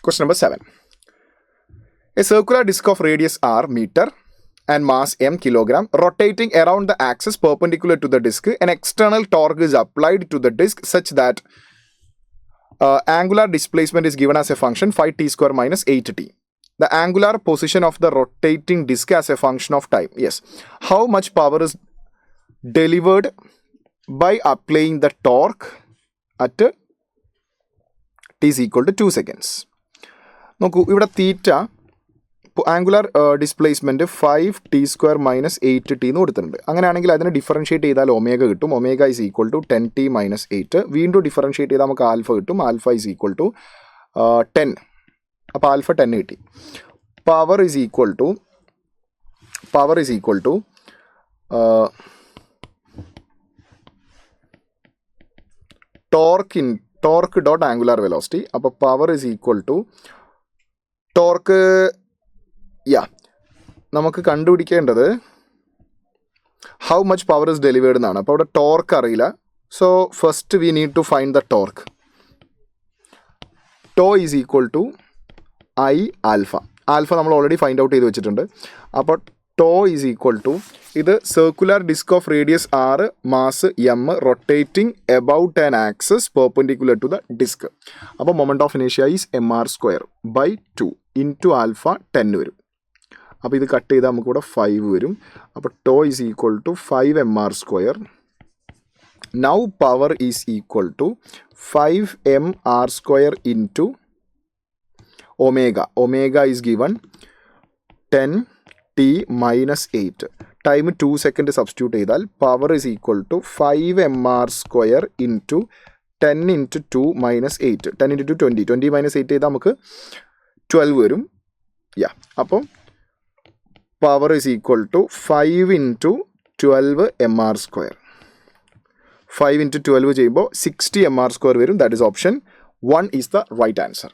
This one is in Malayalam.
Question number 7. A circular disc of radius r meter and mass m kilogram rotating around the axis perpendicular to the disc. An external torque is applied to the disc such that angular displacement is given as a function 5t square minus 8t. The angular position of the rotating disc as a function of time. Yes. How much power is delivered by applying the torque at t is equal to 2 seconds. നോക്കൂ, ഇവിടെ theta angular displacement 5t square minus 8t എന്ന് കൊടുത്തിട്ടുണ്ട്. അങ്ങനെയാണെങ്കിൽ അതിനെ ഡിഫറൻഷ്യേറ്റ് ചെയ്താൽ ഒമേഗ കിട്ടും. Omega is equal to 10t minus 8. വീണ്ടും ഡിഫറൻഷ്യേറ്റ് ചെയ്താൽ നമുക്ക് ആൽഫ കിട്ടും. Alpha is equal to 10. അപ്പോൾ ആൽഫ 10 കിട്ടി. Power is equal to torque dot angular velocity. അപ്പോൾ power is equal to torque. നമുക്ക് കണ്ടുപിടിക്കേണ്ടത് how much power is delivered എന്നാണ്. അപ്പോൾ അവിടെ ടോർക്ക് അറിയില്ല. So first we need to find the torque. Tau is equal to I alpha. Alpha നമ്മൾ ഓൾറെഡി ഫൈൻഡ് ഔട്ട് ചെയ്ത് വെച്ചിട്ടുണ്ട്. അപ്പോൾ ടോ ഈസ് ഈക്വൽ ടു, ഇത് circular disc of radius R, mass M, rotating about an axis perpendicular to the disc. അപ്പോൾ മൊമെൻറ്റ് ഓഫ് ഇനേഷ്യ is mr square by 2 into alpha 10 വരും. അപ്പോൾ ഇത് കട്ട് ചെയ്താൽ നമുക്കിവിടെ 5 വരും. അപ്പോൾ tau is equal to 5mr square. Now power is equal to 5mr square into omega. Omega is given 10t minus 8. Time 2 second substitute ചെയ്താൽ power is equal to 5mr square into 10 into 2 minus 8. 10 into 2 20. 20 minus 8 ചെയ്താൽ നമുക്ക് 12 വരും. അപ്പോൾ power is equal to 5 into 12mr square. 5 into 12 ചെയ്യുമ്പോൾ 60mr സ്ക്വയർ വരും. That is option 1 is the right answer.